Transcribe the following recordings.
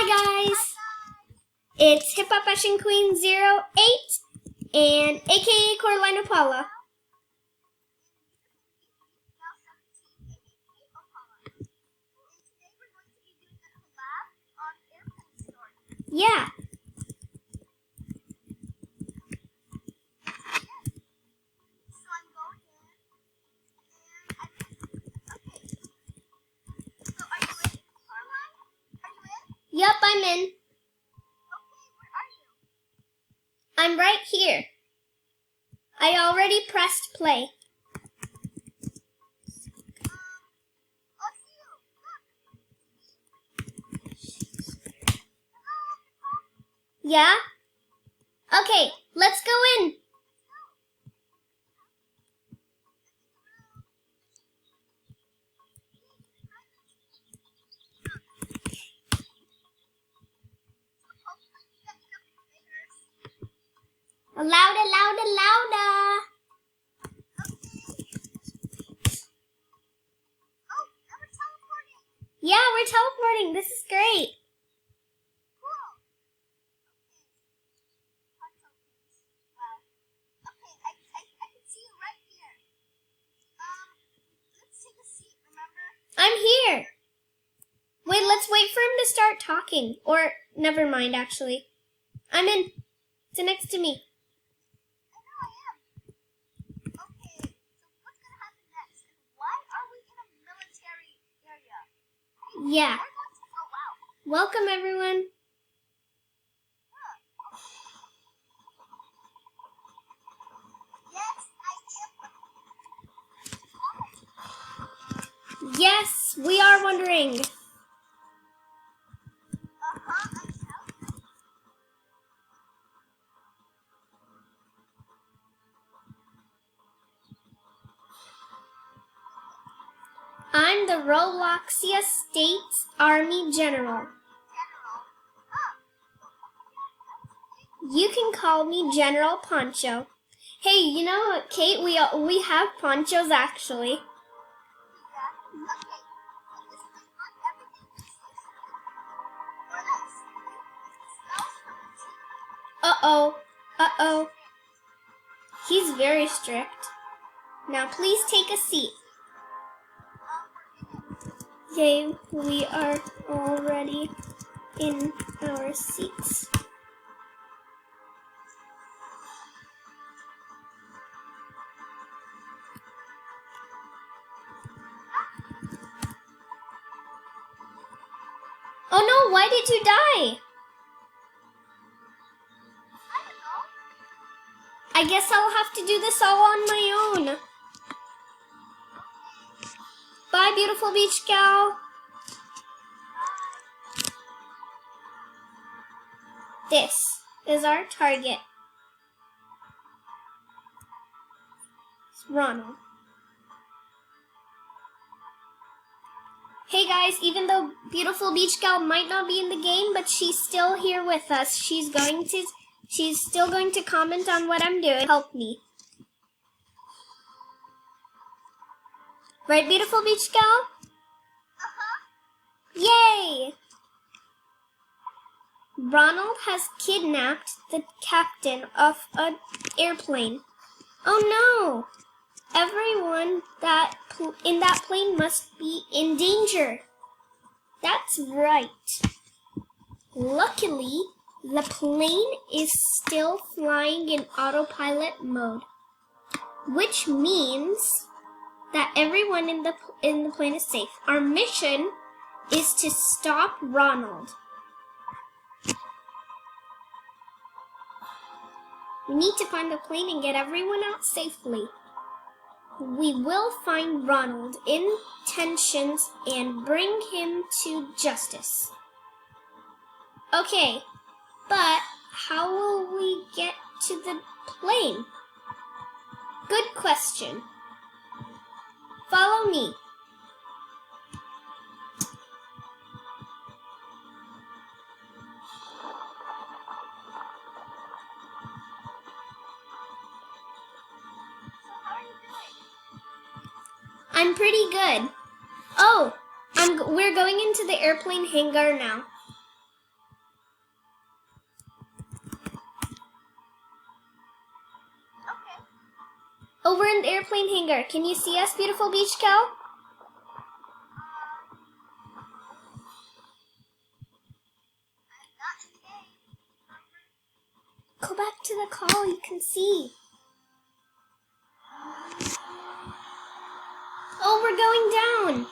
Hi guys! It's Hip Hop Fashion Queen 08 and aka Coraline Paula. Yeah. Yep, I'm in. Okay, where are you? I'm right here. I already pressed play. Oh, it's you. Look. Yeah? Okay, let's go in. Louder, louder, louder. Oh, now we're teleporting. Yeah, we're teleporting. This is great. Cool. Wow. Okay, I can see you right here. Let's take a seat, remember? I'm here. Wait, let's wait for him to start talking. Or, never mind, actually. I'm in. Sit next to me. I know I am. Okay, so what's going to happen next? And why are we in a military area? Yeah. Oh, wow. Welcome, everyone. Yes, I am. Yes, we are wondering. I'm the Robloxia States Army General. You can call me General Poncho. Hey, you know, Kate, we have ponchos actually. Uh-oh. Uh-oh. He's very strict. Now please take a seat. Yay, we are already in our seats. Oh no, why did you die? I guess I'll have to do this all on my own. Bye, beautiful beach gal. This is our target. It's Ronald. Hey guys, even though beautiful beach gal might not be in the game, but she's still here with us. She's still going to comment on what I'm doing. Help me. Right, beautiful beach gal? Yay! Ronald has kidnapped the captain of an airplane. Oh no! Everyone in that plane must be in danger. That's right. Luckily, the plane is still flying in autopilot mode, which means that everyone in the plane is safe. Our mission is to stop Ronald. We need to find the plane and get everyone out safely. We will find Ronald in tensions and bring him to justice. Okay, but how will we get to the plane? Good question. Follow me. I'm pretty good. Oh, we're going into the airplane hangar now. Oh, we're in the airplane hangar. Can you see us, beautiful beach cow? Go back to the call, you can see. Oh, we're going down.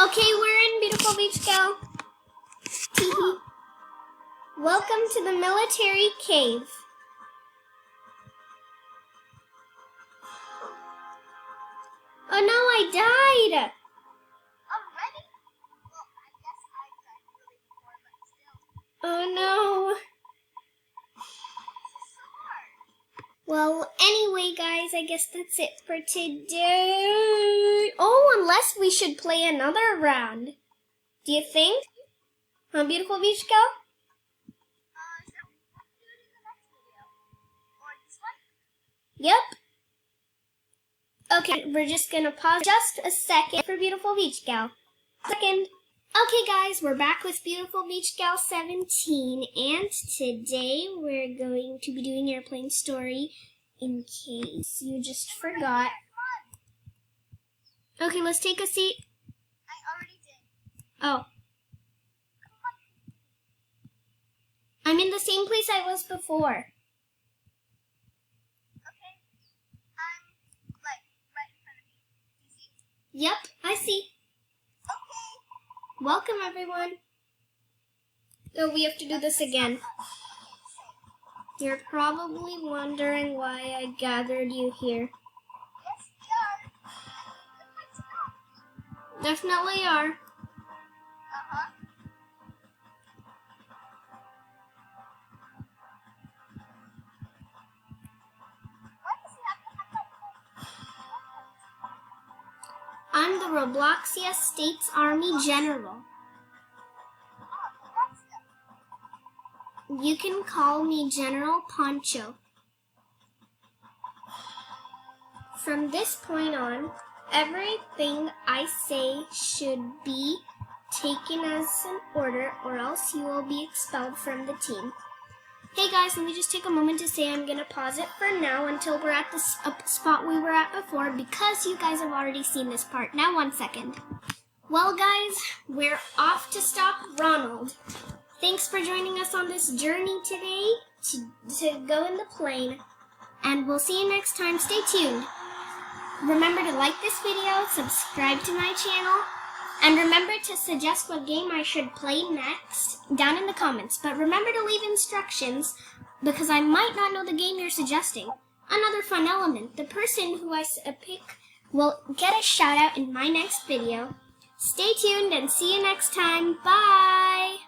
Okay, we're in beautiful beach cow. Teehee. Welcome to the military cave. Oh no, I died! Already? Well, I guess I died really before, but still. Oh no. This is so hard. Well, anyway, guys, I guess that's it for today. Oh, unless we should play another round. Do you think? Huh, beautiful beach cow? So we'll do it in the next video. Or this one? Yep. Okay, we're just gonna pause just a second for beautiful beach gal. Second. Okay, guys, we're back with beautiful beach gal 17, and today we're going to be doing airplane story. In case you just forgot. Okay, let's take a seat. I already did. Oh. I'm in the same place I was before. Okay. I'm like right in front of you. Do you see? Yep, I see. Okay. Welcome, everyone. Oh, we have to do this again. You're probably wondering why I gathered you here. Yes, we are. Definitely are. Uh-huh. Why does he have to have that? I'm the Robloxia States Army General. You can call me General Poncho. From this point on, everything I say should be taken as an order, or else you will be expelled from the team. Hey guys, let me just take a moment to say I'm going to pause it for now until we're at the spot we were at before, because you guys have already seen this part. Now 1 second. Well guys, we're off to stop Ronald. Thanks for joining us on this journey today to go in the plane, and we'll see you next time. Stay tuned. Remember to like this video, subscribe to my channel, and remember to suggest what game I should play next down in the comments. But remember to leave instructions, because I might not know the game you're suggesting. Another fun element, the person who I pick will get a shout out in my next video. Stay tuned and see you next time. Bye!